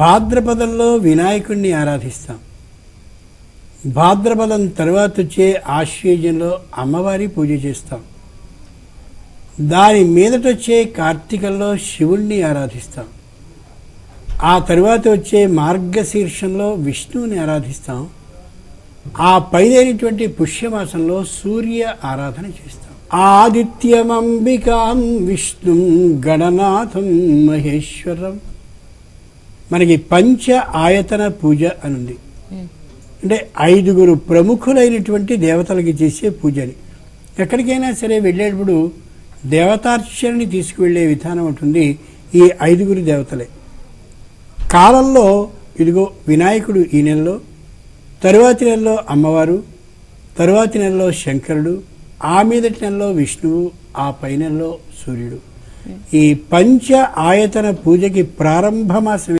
భాద్రపదంలో వినాయకుడిని ఆరాధిస్తాం. భాద్రపదం తర్వాత వచ్చే ఆశ్వేజంలో అమ్మవారి పూజ చేస్తాం. దాని మీదట వచ్చే కార్తీకంలో శివుణ్ణి ఆరాధిస్తాం. ఆ తర్వాత వచ్చే మార్గశీర్షంలో విష్ణువుని ఆరాధిస్తాం. ఆ పైనటువంటి పుష్యమాసంలో సూర్య ఆరాధన చేస్తాం. ఆదిత్యమంబికాం విష్ణుం గణనాథం మహేశ్వరం. మనకి పంచ ఆయతన పూజ అనుంది. అంటే 5 ప్రముఖులైనటువంటి దేవతలకి చేసే పూజని. ఎక్కడికైనా సరే వెళ్ళేటప్పుడు దేవతార్చనని తీసుకువెళ్ళే విధానం ఉంటుంది. ఈ 5 దేవతలే. కాలంలో ఇదిగో వినాయకుడు ఈ నెలలో, తరువాతి నెలలో అమ్మవారు, తరువాతి నెలలో శంకరుడు, ఆ మీదటి నెలలో విష్ణువు, ఆ పై నెలలో సూర్యుడు. ఈ పంచ ఆయతన పూజకి ప్రారంభ మాసం